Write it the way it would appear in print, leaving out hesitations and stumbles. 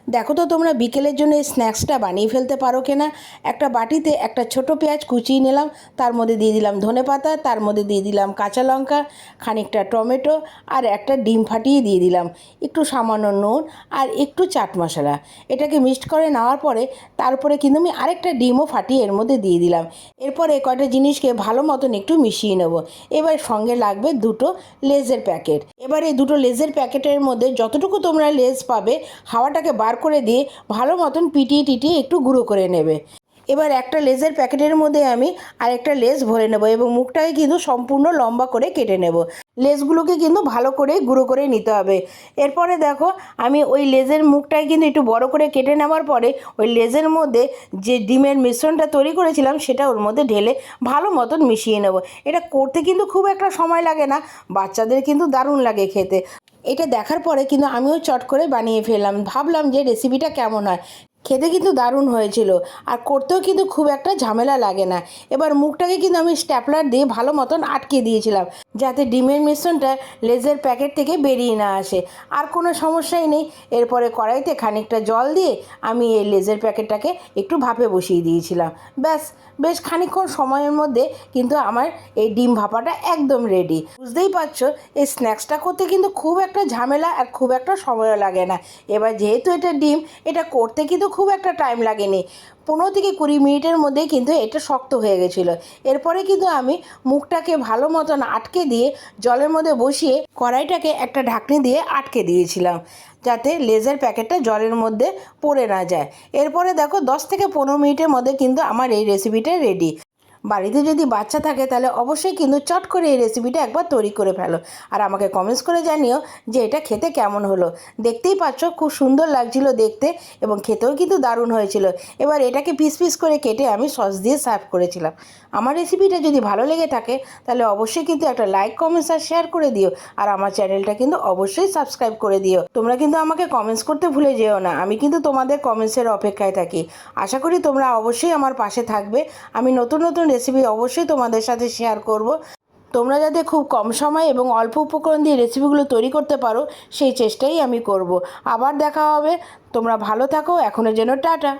দেখো তো তোমরা বিকেলের জন্য এই স্ন্যাক্সটা বানিয়ে ফেলতে পারো কিনা। একটা বাটিতে একটা ছোট পেঁয়াজ কুচিয়ে নিলাম, তার মধ্যে দিয়ে দিলাম ধনেপাতা, তার মধ্যে দিয়ে দিলাম কাঁচা লঙ্কা, খানিকটা টমেটো আর একটা ডিম ফাটিয়ে দিয়ে দিলাম, একটু সামান্য নুন আর একটু চাট মশলা। এটাকে মিক্সড করে নেওয়ার পরে তারপরে কিন্তু আমি আরেকটা ডিমও ফাটিয়ে এর মধ্যে দিয়ে দিলাম। এরপরে কয়টা জিনিসকে ভালো মতন একটু মিশিয়ে নেব। এবার সঙ্গে লাগবে দুটো লেজের প্যাকেট। এবার এই দুটো লেজের প্যাকেটের মধ্যে যতটুকু তোমরা লেজ পাবে হাওয়াটাকে বার করে দিয়ে ভালো মতন পিটিয়ে টিটিয়ে একটু গুঁড়ো করে নেবে। এবার একটা লেজের প্যাকেটের মধ্যে আমি আরেকটা লেজ ভরে নেব এবং মুখটাকে কিন্তু সম্পূর্ণ লম্বা করে কেটে নেব। লেজগুলোকে কিন্তু ভালো করে গুঁড়ো করে নিতে হবে। এরপরে দেখো আমি ওই লেজের মুখটাই কিন্তু একটু বড় করে কেটে নেওয়ার পরে ওই লেজের মধ্যে যে ডিমের মিশ্রণটা তৈরি করেছিলাম সেটা ওর মধ্যে ঢেলে ভালো মতন মিশিয়ে নেব। এটা করতে কিন্তু খুব একটা সময় লাগে না, বাচ্চাদের কিন্তু দারুণ লাগে খেতে। এটা দেখার পরে কিন্তু আমিও চট করে বানিয়ে ফেললাম, ভাবলাম যে রেসিপিটা কেমন হয়। খেতে কিন্তু দারুণ হয়েছিল আর করতেও কিন্তু খুব একটা ঝামেলা লাগে না। এবার মুখটাকে কিন্তু আমি স্ট্যাপলার দিয়ে ভালো মতন আটকে দিয়েছিলাম যাতে ডিমের মিশ্রণটা লেজের প্যাকেট থেকে বেরিয়ে না আসে। আর কোনো সমস্যাই নেই। এরপরে কড়াইতে খানিকটা জল দিয়ে আমি এই লেজের প্যাকেটটাকে একটু ভাপে বসিয়ে দিয়েছিলাম। ব্যাস, বেশ খানিকক্ষণ সময়ের মধ্যে কিন্তু আমার এই ডিম ভাপাটা একদম রেডি। বুঝতেই পারছো এই স্ন্যাক্সটা করতে কিন্তু খুব একটা ঝামেলা আর খুব একটা সময়ও লাগে না। এবার যেহেতু এটা ডিম, এটা করতে কিন্তু খুব একটা টাইম লাগেনি। 15 থেকে 20 মিনিটের মধ্যেই কিন্তু এটা শক্ত হয়ে গেছিলো। এরপরে কিন্তু আমি মুখটাকে ভালো মতন আটকে দিয়ে জলের মধ্যে বসিয়ে কড়াইটাকে একটা ঢাকনি দিয়ে আটকে দিয়েছিলাম যাতে লেজের প্যাকেটটা জলের মধ্যে পড়ে না যায়। এরপরে দেখো 10 থেকে 15 মিনিটের মধ্যে কিন্তু আমার এই রেসিপিটা রেডি। বাড়িতে যদি বাচ্চা থাকে তাহলে অবশ্যই কিন্তু চট করে এই রেসিপিটা একবার তৈরি করে ফেলো আর আমাকে কমেন্টস করে জানিও যে এটা খেতে কেমন হলো। দেখতেই পাচ্ছ খুব সুন্দর লাগছিল দেখতে এবং খেতেও কিন্তু দারুণ হয়েছিল। এবার এটাকে পিস পিস করে কেটে আমি সস দিয়ে সার্ভ করেছিলাম। আমার রেসিপিটা যদি ভালো লেগে থাকে তাহলে অবশ্যই কিন্তু একটা লাইক, কমেন্টস আর শেয়ার করে দিও আর আমার চ্যানেলটা কিন্তু অবশ্যই সাবস্ক্রাইব করে দিও। তোমরা কিন্তু আমাকে কমেন্টস করতে ভুলে যেও না, আমি কিন্তু তোমাদের কমেন্টসের অপেক্ষায় থাকি। আশা করি তোমরা অবশ্যই আমার পাশে থাকবে। আমি নতুন নতুন রেসিপি অবশ্যই তোমাদের সাথে শেয়ার করব। তোমরা যাতে খুব কম সময় এবং অল্প উপকরণ দিয়ে রেসিপিগুলো তৈরি করতে পারো সেই চেষ্টাই আমি করব। আবার দেখা হবে। তোমরা ভালো থাকো। এখনের জন্য টাটা।